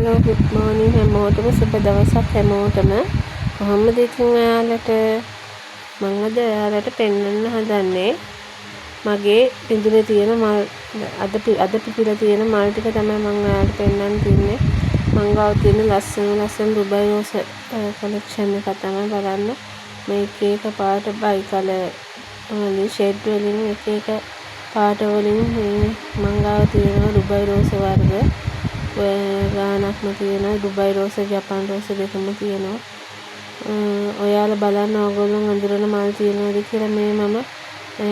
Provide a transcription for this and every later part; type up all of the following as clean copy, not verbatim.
Hello good මෝර්නින් හැමෝටම සුබ දවසක් හැමෝටම. කොහොමද ඉතින් ඔයාලට? මම අද ඔයාලට පෙන්වන්න හදන්නේ මගේ පිඳුනේ තියෙන මල් අද පිපිලා තියෙන මල් ටික තමයි මම ඔයාලට පෙන්වන්න තියන්නේ. මං ගාව තියෙන ලස්සන රුබයි රෝස කලෙක්ෂන් එක තමයි බලන්න. මේ එක පාට බයි කලර් වලින් ෂේඩ් වලින් එක පාට වලින් මං ගාව තියෙන රුබයි රෝස වර්ග ගානක්ම තියෙනවා. ඩුබයි රෝස, ජපාන් රෝස දෙකම තියෙනවා. ඔයාලා බලන්න ඕගොල්ලෝ අඳුරන මල් තියෙනවද කියලා. මේ මම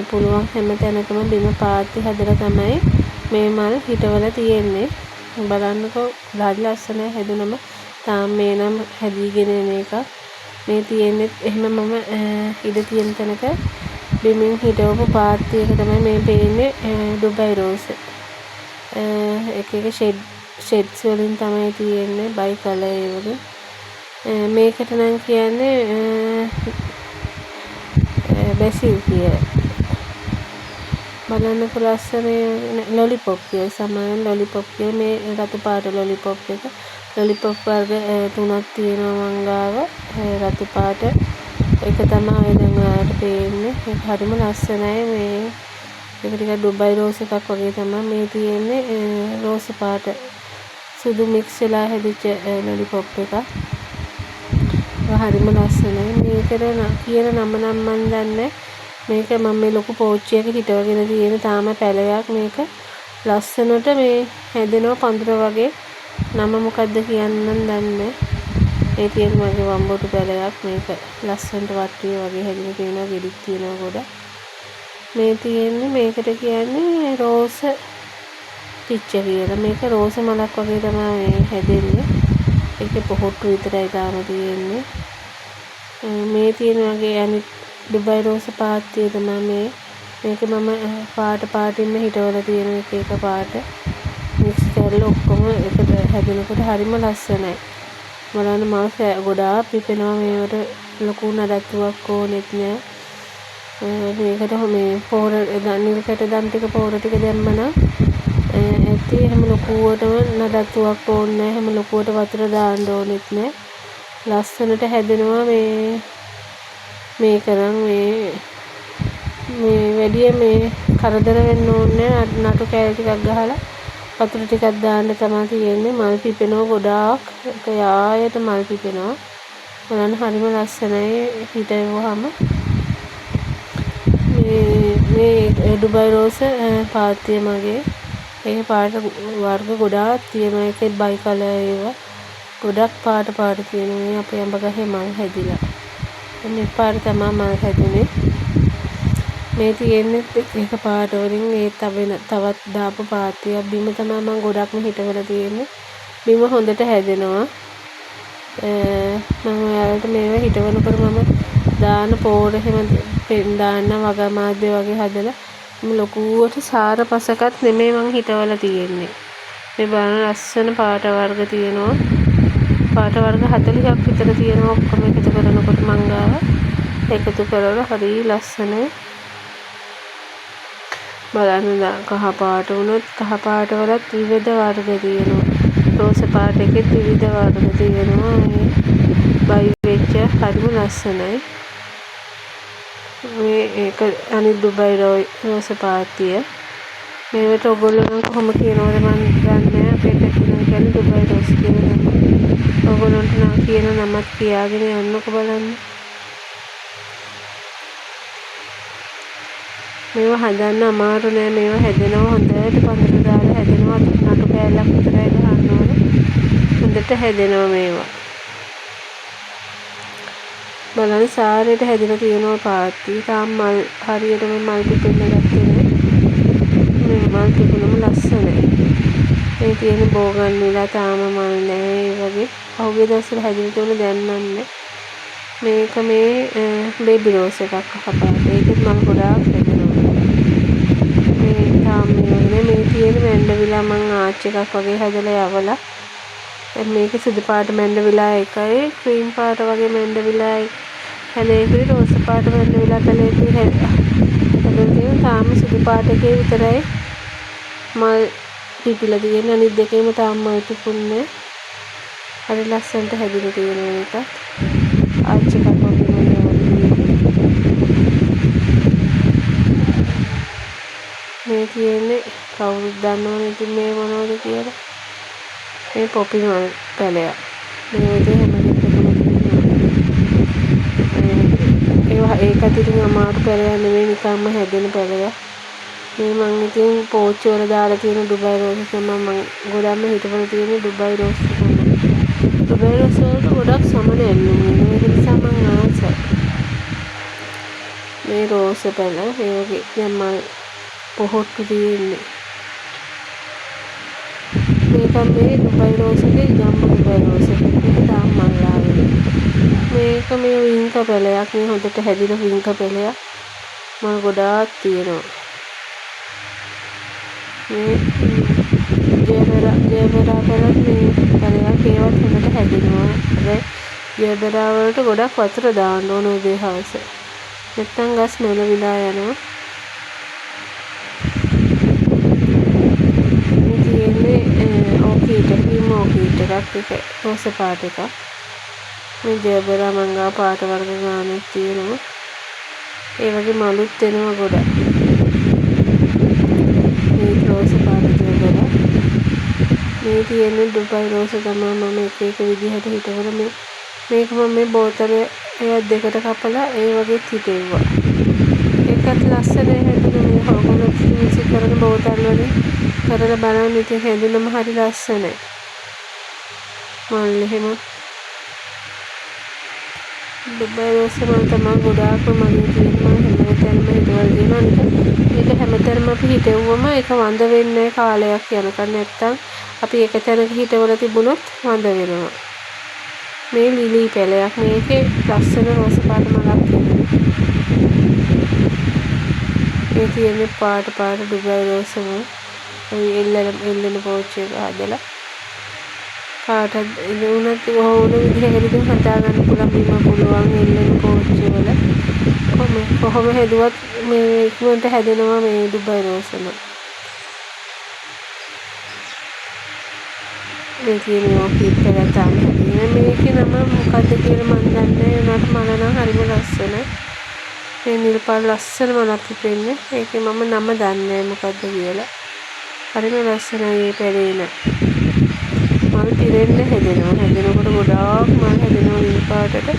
පුළුවන් හැම තැනකම බිම පාත්ති හදලා තමයි මේ මල් හිටවලා තියෙන්නේ. බලන්නකෝ හරි ලස්සනයි. හැදුනම තාම මේ නම් හැදීගෙන එන එක. මේ තියෙන්නේ එහෙම මම ඉඩ තියෙන තැනක බිමින් හිටවපු පාත්ති එක තමයි මේ පේන්නේ. ඩුබයි රෝස එක ෂෙඩ්ස් වලින් තමයි තියෙන්නේ. බයි කලර් ඒ වගේ. මේකට නම් කියන්නේ බැසිල් කියලා. බලන්නකො ලස්සන ලොලිපොප් කියලා. සමාන ලොලිපොප් කියලා. මේ රතු පාට ලොලිපොප් එක. ලොලිපොප් වර්ග තුනක් තියෙනවා මං ගාව. රතු පාට එක තමයි දැන් ඔයාලට පේන්නේ. ඒක හරිම ලස්සනයි. මේ ඒක ටිකක් ඩුබයි රෝස් එකක් වගේ තමයි මේ තියෙන්නේ. රෝස් පාට සුදු මික්ස් වෙලා හැදිච්ච ලොලිපොප් එකක්. හරිම ලස්සනයි. මේකට කියන නම නම් මන් දන්නේ. මේක මම මේ ලොකු පෝච්චියක හිටවගෙන තියෙන තාම පැලයක්. මේක ලස්සනට මේ හැදෙනවා පඳුර වගේ. නම මොකද්ද කියන්නම් දන්නේ. මේ තියෙන මගේ වම්බොටු පැලයක්. මේක ලස්සනට වට්ටිය වගේ හැදිලා තියෙනවා. ගෙඩික් තියෙනවා ගොඩක්. මේ තියෙන්නේ මේකට කියන්නේ රෝස පිච්ච කියලා. මේක රෝස මලක් වගේ තමයි හැදෙන්නේ. ඒකේ පොහොට්ටු විතරයි තාම තියෙන්නේ. මේ තියෙන වගේ අනිත් ඩුබයි රෝස පාත්තිය තමයි මේක මම පාටින්ම හිටවලා තියෙන එක පාට මික්ස් කරලා ඔක්කොම එකට හැදෙනකොට හරිම ලස්සනයි. බලන්න මල් ගොඩාක් පිපෙනවා. මේවට ලොකු නඩත්තුවක් ඕනෙත් නෑ. මේකට මේ පොර නිල්කට දම් ටික පොර ටික දැම්මනම් ඇති. හැම ලොකුවටම නඩත්තුවක් ඕනේ නෑ. හැම ලොකුවට වතුර දාන්න ඕනෙත් නෑ. ලස්සනට හැදෙනවා. මේ කරන් මේ වැඩිය මේ කරදර වෙන්න ඕනේ නෑ. නටු කෑලි ටිකක් ගහලා වතුර ටිකක් දාන්න තමයි තියෙන්නේ. මල් පිපෙනවා ගොඩාක්. ඒක යායට මල් පිපෙනවා. බලන්න හරිම ලස්සනයි හිටවුවාම. මේ ඩුබයි රෝස පාත්තිය මගේ. ඒක පාට වර්ග ගොඩාක් තියෙනවා. ඒකේ බයි කලර් ඒවා ගොඩක් පාට තියෙනවා. මේ අපේ අඹ ගහේ මල් හැදිලා. මේ පාට තමයි මල් හැදුනේ. මේ තියෙන්නේ එක පාට වලින් ඒ තවත් දාපු පාත්තියක්. බිම තමයි මම ගොඩක්ම හිටවලා තියෙන්නේ. බිම හොඳට හැදෙනවා. මම ඔයාලට මේවා හිටවනකොට මම දාන පොර එහෙම දාන්න වගා මාධ්‍ය වගේ හදලා ලොකුවට සාර පසකත් නෙමෙයි මං හිටවලා තියෙන්නේ. මේ බලන ලස්සන පාට වර්ග තියෙනවා. පාට වර්ග 40ක් විතර තියෙනවා. ඔක්කොම එකතු කරනකොට මං ගාව එකතු කරලා හරි ලස්සනයි. බලන්න කහ පාට වුණොත් කහ පාට වලත් විවිධ වර්ග තියෙනවා. රෝස පාට එකෙත් විවිධ වර්ග තියෙනවා. මේ බයි වෙච්ච හරිම ලස්සනයි. මේ ඒක අනිත් ඩුබයි රෝස පාත්තිය. මේවට ඔයගොල්ලෝ නම් කොහොම කියනවද මන් දන්නේ. අපේ පැත්තෙන් කියන්නේ ඩුබයි රෝස් කියලා. ඔයගොල්ලන්ට නම් කියන නමත් කියාගෙන යන්නකෝ බලන්න. මේවා හදන්න අමාරු නෑ. මේවා හැදෙනවා හොඳට පඳුර දාලා හැදෙනවා. නටු කෑල්ලක් විතරයි ගහන්න ඕනේ. හොඳට හැදෙනවා මේවා. බලන්න සාරේට හැදිලා තියෙනවා පාත්ති. තාම මල් හරියටම මල් පිපෙන්න ගත්තේ නෑ. මේ මල් පිපුණම ලස්සනයි. මේ තියෙන බෝගන් විලා තාම මල් නෑ. ඒ වගේ පහුගිය දවස්වල හැදිලා තියෙන දැන් නන්නේ. මේක මේ බේබි රෝස් එකක් අහපාට. ඒකෙත් මල් ගොඩාක් හැදෙනවා. මේ තාම මේ තියෙන මැන්ඩවිලා මං ආච් එකක් වගේ හදලා යවලා. මේක සුදු පාට මැන්ඩවිලා එකයි ක්‍රීම් පාට වගේ මැන්ඩවිලා හැලේකුයි රෝස පාට මැන්ඩවිලා පැලේකුයි හැදෙලා තාම සුදු පාට එකේ විතරයි මල් පිපිලා තියෙන්නේ. අනිත් දෙකේම තාම මල් පිපුන්නේ. හරි ලස්සනට හැදිලා තියෙනවා ඒකත්. ආච්චි එකක් වගේ මම මේ තියෙන්නේ කවුරුත් දන්නවනේ ඉතින් මේ මොනවද කියලා. මේ පොපි මල් පැලයක්. මේ විදිහේ හැමදේම තියෙනවා. ඒකත් ඉතින් අමාරු පැලයක් නෙමෙයි නිකම්ම හැදෙන පැලයක්. මේ මං ඉතින් පෝච්චි වල දාලා තියෙන ඩුබයි රෝස් තමයි මං ගොඩක්ම හිතවල තියෙන ඩුබයි රෝස් තමයි. ඩුබයි රෝස් වලට ගොඩක් සමන ඇල්ලුම් වෙනවා. ඒ නිසා මං ආසයි. මේ රෝස් පැල ඒ වගේ දැන් මල් පොහොට්ටු තියෙන්නේ. මේක මේ ඩුබයි රෝස් එකේ ජම්බෝ ඩුබයි රෝස් එක. මේක තාම මල් ආවේ. මේක මේ වින්ක පැලයක්. මේ හොඳට හැදිලා වින්ක පැලයක්. මල් ගොඩාක් තියෙනවා. මේ ජයබරා පැලත් මේ පැලයක් ඒවත් හොඳට හැදෙනවා. හැබැයි ජයබරා වලට ගොඩක් වතුර දාන්න ඕන උදේ හවස. නැත්තම් ගස් නැලවිලා යනවා. මේ තියෙන්නේ ඕකීඩ් එකක් ඒක රෝස පාට එකක්. මේ ජයබරා මංගා පාට වර්ග ගානක් තියෙනවා. ඒ වගේ මලුත් එනවා ගොඩක්. මේ රෝස පාට ජයබරා. මේ තියෙන්නේ ඩුබයි රෝස තමයි මම එක විදිහට හිතවල මේක මම මේ බෝතලේ දෙකට කපලා ඒ වගේ හිටෙව්වා. ඒකත් ලස්සනයි හැදුනේ මේ හොගල කිසි කරන බෝතල් වලින් කරලා බලන්න ඉතින් හැදුනම හරි ලස්සනයි. මල් එහෙම ඩුබයි රෝස් මල් තමයි ගොඩාක්ම මගේ තියෙනවා හැමතැනම හිටවල තියෙනවා. මේක හැමතැනම අපි හිටෙව්වම ඒක වඳ වෙන්නේ කාලයක් යනකම් නැත්තම් අපි එක තැනක හිටවල තිබුණොත් වඳ වෙනවා. මේ ලිලි පැලයක්. මේකේ ලස්සන රෝස පාට මලක් තියෙනවා. මේ තියෙන්නේ පාට ඩුබයි රෝස් මල්. ඔය එල්ලෙන පෝච්චි එක හදලා කාටද ඉදුණත් ඕන විදිහකට හදා ගන්න පුළුවන් එල්ලෙන පෝච්චි වල. කොහොම හැදුවත් මේ ඉක්මනට හැදෙනවා මේ ඩුබයි රෝස් මල්. මේ තියෙන ඕකීඩ් පැල තමයි හැදෙන්නේ. මේකේ නම මොකද්ද කියලා මන් දන්නේ නැහැ. උනාට මල නම් හරිම ලස්සනයි. මේ නිල් පාට ලස්සන මලක් තිබෙන්නේ. ඒකේ මම නම දන්නේ නැහැ මොකද්ද කියලා. හරිම ලස්සනයි මේ පැලේ න. මල් පිරෙන්න හැදෙනවා. හැදෙනකොට ගොඩාක් මල් හැදෙනවා නිල් පාටට.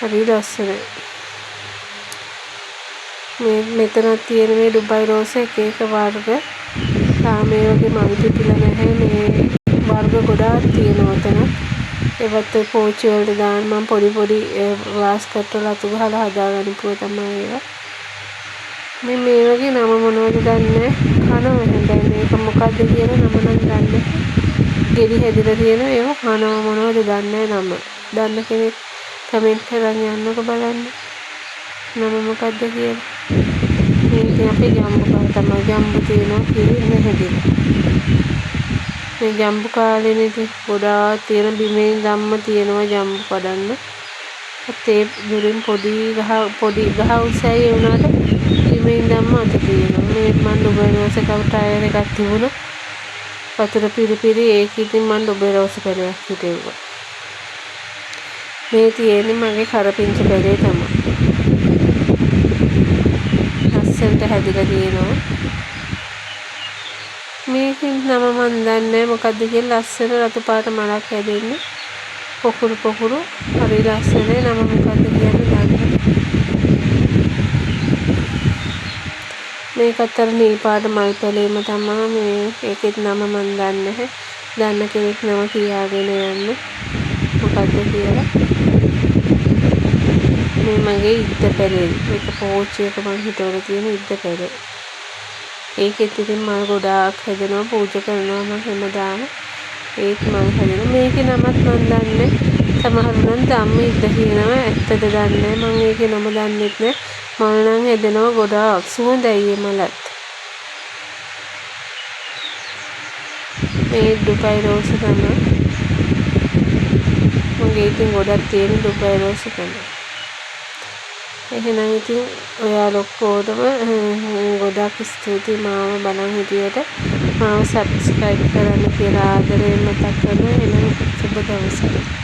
හරි ලස්සනයි. මෙතන තියෙන මේ ඩුබයි රෝස් එක වර්ග තාම මේ වගේ මල් පිපිලා නැහැ. මේ වර්ග ගොඩාක් තියෙනවා එතන. ඒවත් පෝච්චි වලට දාන්න මම පොඩි වාස්කට් වල අතු ගහලා හදාගන්න පුළුවන් තමයි ඒවා. මේ වගේ නම මොනවද දන්නේ කනවා. හැබැයි මේක මොකද්ද කියන නම නම් දන්නේ. ගෙඩි හැදිලා තියෙන ඒවා කනවා මොනවද දන්නේ නම. දන්න කෙනෙක් කමෙන්ට් කරන් යන්නකො බලන්න. නම මොකද්ද කියලා. මේක අපේ ජම්බුකා තමයි. ජම්බු තියෙනවා කිරින්නේ හැදිලා. මේ ජම්බු කාලේනේ ගොඩාක් තියෙන බිමේ ධම්ම තියෙනවා ජම්බු කඩන්න. ඒ දුරින් පොඩි ගහ උසයි වුණාට බිමේ ධම්ම අත තියෙනවා. මේ මන් ඩුබයි රෝස් එකක් ටයර් එකක් තිබුණා. වතුර පිරි ඒක ඉතින් මන් ඩුබයි රෝස් පැලයක් හිටෙව්වා. මේ තියෙන්නේ මගේ කරපිංච පැලේ තමයි. ලස්සනට හැදිලා තියෙනවා. මේකෙන් නම මන් දන්නේ මොකද්ද කියලා. ලස්සන රතු පාට මලක් හැදෙන්නේ. පොකුරු හරි ලස්සනයි. නම මොකද්ද කියන්නේ දන්නේ. මේකත් අර නිල් පාට මල් පැලේම තමයි. මේ ඒකෙත් නම මන් දන්නේ නැහැ. දන්න කෙනෙක් නම කියාගෙන යන්න මොකද්ද කියලා. මේ මගේ ඉද්ද පැලේ. මේක පෝච්චි එක මං හිතවල තියෙන ඉද්ද පැලේ. ඒකෙත් ඉතින් මල් ගොඩාක් හැදෙනවා. පූජා කරනවා මම හැමදාම. ඒත් මල් හැදෙනවා. මේකේ නමත් මන් දන්නේ. සමහරු නම් ධම්ම ඉද්ද කියනවා. ඇත්තද දන්නේ මම ඒකේ නම දන්නෙත් නෑ. මල් නම් හැදෙනවා ගොඩාක්. සුවඳයි මේ මලත්. මේ ඩුබයි රෝස් තමයි. මගේ ඉතින් ගොඩක් තියෙන ඩුබයි රෝස් තමයි. එහෙනම් ඉතින් ඔයාලා ඔක්කොටම ගොඩක් ස්තුතියි මාව බලන් හිටියට. මාව සබ්ස්ක්‍රයිබ් කරන්න කියලා ආදරයෙන් මතක් කරනවා. එහෙනම් සුබ දවසක්.